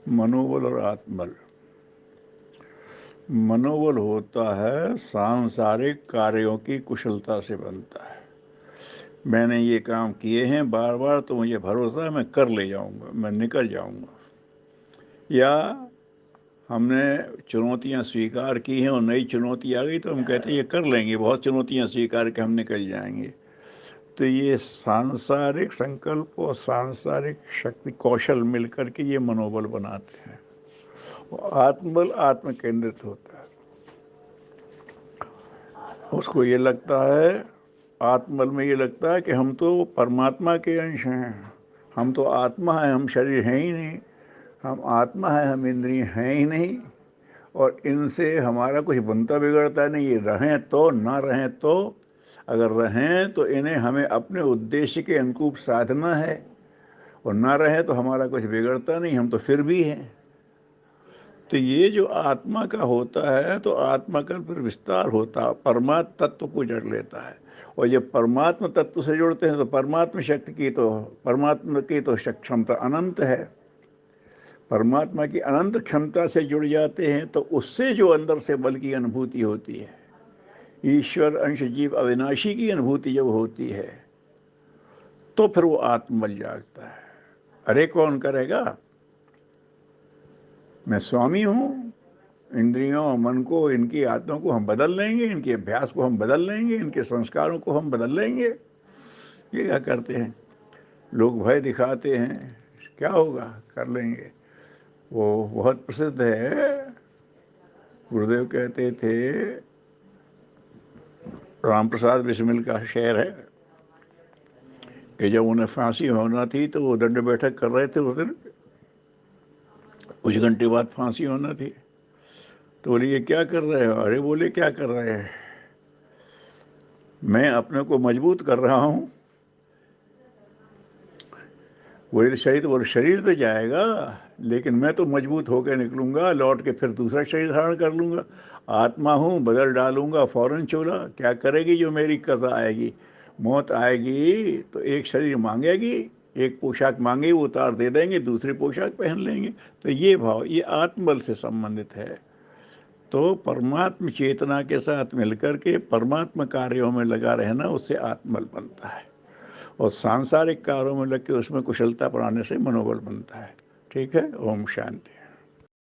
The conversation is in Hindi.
मनोबल और आत्मबल। मनोबल होता है सांसारिक कार्यों की कुशलता से बनता है। मैंने ये काम किए हैं बार बार, तो मुझे भरोसा है मैं कर ले जाऊंगा, मैं निकल जाऊंगा। या हमने चुनौतियां स्वीकार की हैं और नई चुनौती आ गई तो हम कहते हैं ये कर लेंगे, बहुत चुनौतियां स्वीकार के हम निकल जाएंगे। तो ये सांसारिक संकल्प और सांसारिक शक्ति कौशल मिलकर के ये मनोबल बनाते हैं। और आत्मबल आत्म केंद्रित होता है। उसको ये लगता है, आत्मबल में ये लगता है कि हम तो परमात्मा के अंश हैं, हम तो आत्मा है, हम शरीर हैं ही नहीं। हम आत्मा है, हम इंद्रिय हैं ही नहीं, और इनसे हमारा कुछ बनता बिगड़ता नहीं। ये रहें तो ना रहें तो, अगर रहें तो इन्हें हमें अपने उद्देश्य के अनुरूप साधना है, और ना रहें तो हमारा कुछ बिगड़ता नहीं, हम तो फिर भी हैं। तो ये जो आत्मा का होता है, तो आत्मा का फिर विस्तार होता है, परमात्म तत्व को जड़ लेता है। और जब परमात्मा तत्व से जुड़ते हैं तो परमात्मा शक्ति की तो परमात्मा की तो क्षमता अनंत है। परमात्मा की अनंत क्षमता से जुड़ जाते हैं तो उससे जो अंदर से बल की अनुभूति होती है, ईश्वर अंश जीव अविनाशी की अनुभूति जब होती है, तो फिर वो आत्मबल जागता है। अरे कौन करेगा? मैं स्वामी हूँ। इंद्रियों मन को, इनकी आत्मा को हम बदल लेंगे, इनके अभ्यास को हम बदल लेंगे, इनके संस्कारों को हम बदल लेंगे। ये क्या करते हैं लोग? भय दिखाते हैं, क्या होगा, कर लेंगे। वो बहुत प्रसिद्ध है। गुरुदेव कहते थे, राम प्रसाद बिस्मिल का शेर है कि जब उन्हें फांसी होना थी तो वो दंड बैठक कर रहे थे उस दिन, कुछ घंटे बाद फांसी होना थी। तो बोले ये क्या कर रहे हो? अरे बोले क्या कर रहे हैं, मैं अपने को मजबूत कर रहा हूँ। वो शरीर, वो शरीर तो जाएगा, लेकिन मैं तो मजबूत होकर निकलूंगा, लौट के फिर दूसरा शरीर धारण कर लूंगा। आत्मा हूँ, बदल डालूंगा फौरन चोला। क्या करेगी जो मेरी कज़ा आएगी? मौत आएगी तो एक शरीर मांगेगी, एक पोशाक मांगेगी, वो उतार दे देंगे, दूसरी पोशाक पहन लेंगे। तो ये भाव, ये आत्मबल से संबंधित है। तो परमात्म चेतना के साथ मिलकर के परमात्म कार्यों में लगा रहना, उससे आत्मबल बनता है। और सांसारिक कार्यों में लग के उसमें कुशलता बढ़ाने से मनोबल बनता है। ठीक है। ओम शांति।